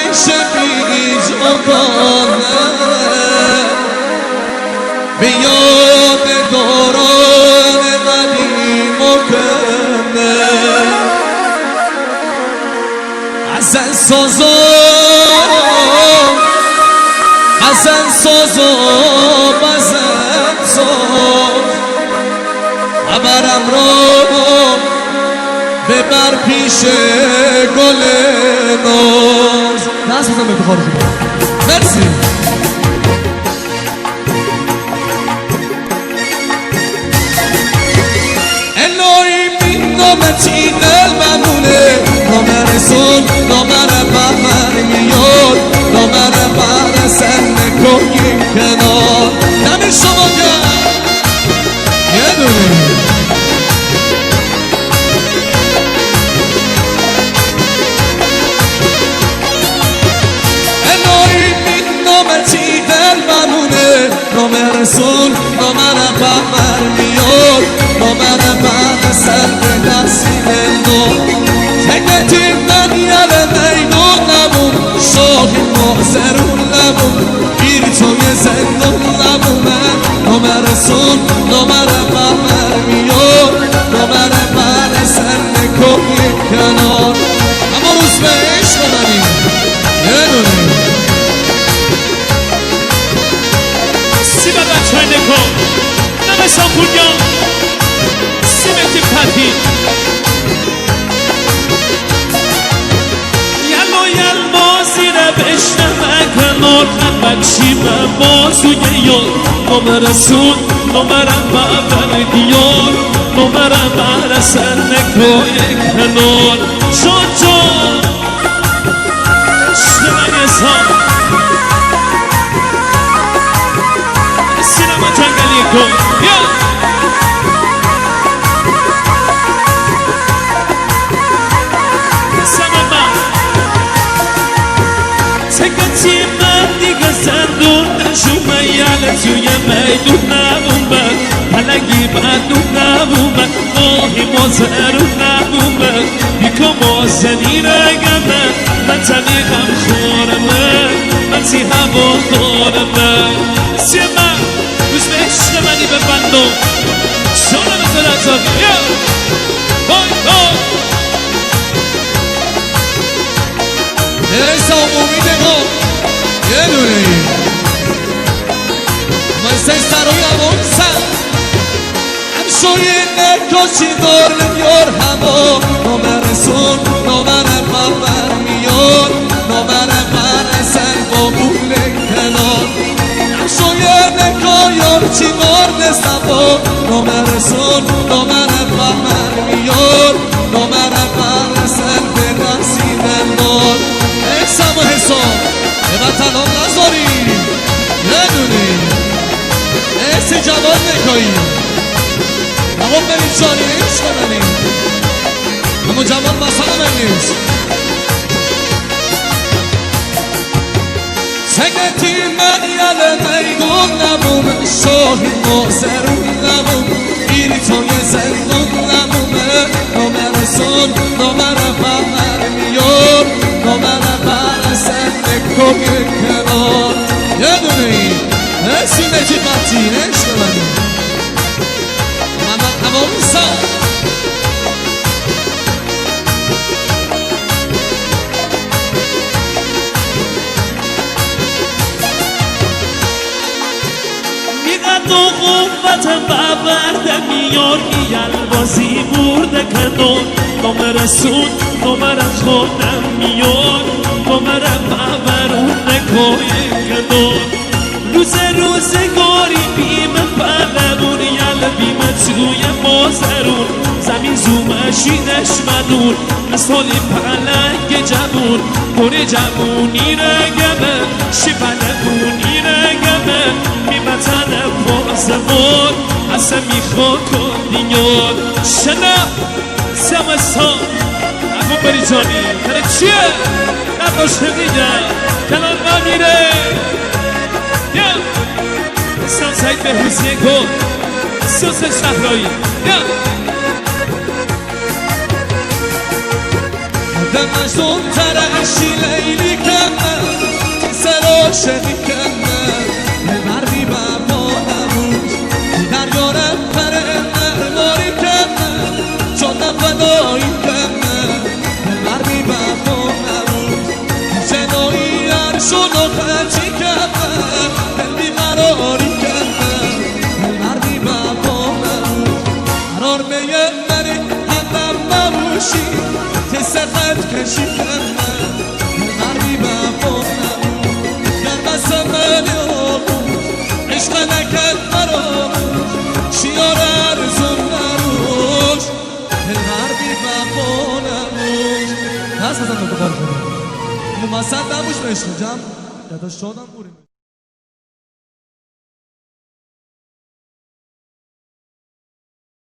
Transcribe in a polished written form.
همیشه بیج آگانه به یاد دوران قدیم و کنه غزل سازا خبرم رو ببر پیش گل ناز. دست بزن به بخار مرسی. الهی من نامتی قلبمونه نام رسول نام رفمر میاد نام رفمر سن کوی کنار نمی شما کرد یه دونه الهی من نامتی قلبمونه نام رسول نام رفمر میاد نام رفمر سن دستی دلدار تکتی من یل میدون نبون شاهی محضرون نبون گیر توی زندون نبونه نام رسول نام رفمر میاد نام رفمر سن کوی کنار اما روز به عشق منی یه دونه سی بدن چای نکن نمشان پونیا سی متی پتی کنار خمک شیمه بازوی یار نام رسول نام رفمر دیار نام رفمر سن کوی کنار شد جان شنگ سان سینما جنگلی کن توی میدون نبومد پلنگی بدون نبومد ماهی مازرون نبومد بیکا مازنی رگمه من تنی غم خورمه من تی هوا دارمه سی من روز به عشق منی ببندم شانم زرزاد بای بای برسه عمومی نگاه یه دونه ای سروی امونسن همشوی نکاشی دار نمیار هوا نام رسول نام رفمر میاد نام رفمر سن با بول کنار همشوی نکایار چی دار نصفا نام رسول نام رفمر میاد نام رفمر سن به نفسی دلدار اکسم و حساب به وطنان نذاری یه دونی ایسی جوان نکایی نقوم برید جانی عشق منی اما جوان مسئله من نیست سگتی من یل میدون نبوم شاهی محضرون نبوم گیری توی زندون نبومه نام رسول نام رفمر میاد نام رفمر سن کوی کنار یه دونه ای مرسی مجی قطعی عشق منی محمد امونسن میقد و قوتم ببرده میار یلبازی برده کنار نام رسول نام خودم میار نام رفمر کوی کنار روزگاری بیم پهلوون یل بیم توی مازرون زمین زومشی دشمنون مثالی پلنگ جوون پر جوونی رگمه شی پلگونی رگمه میمتن پاسمون اصلا میخوا کن دیار شنم سمستان نگو بری جانی کنه چیه؟ نباشه میدن کنان ما میره سان سعید به حسیه گل سوس شهرایی دمشون ترشی لیلی که عاشقی کردم مردی وفا نبود دریارم پرندر ماری کردم چون نفدایی کردم مردی وفا نبود جنایی عرشون و خرچی کردم دل بیقراری کردم مردی وفا نبود قرار میه منی همم نبوشی تست خط کشی کردم مردی وفا نبود در بسم منی آبود عشق نکرد مراموش شیار ارزون نروش مردی وفا نبود دست بزن به دوبار کنیم ممثل نبوش به عشق جمع یادش شادم بوریم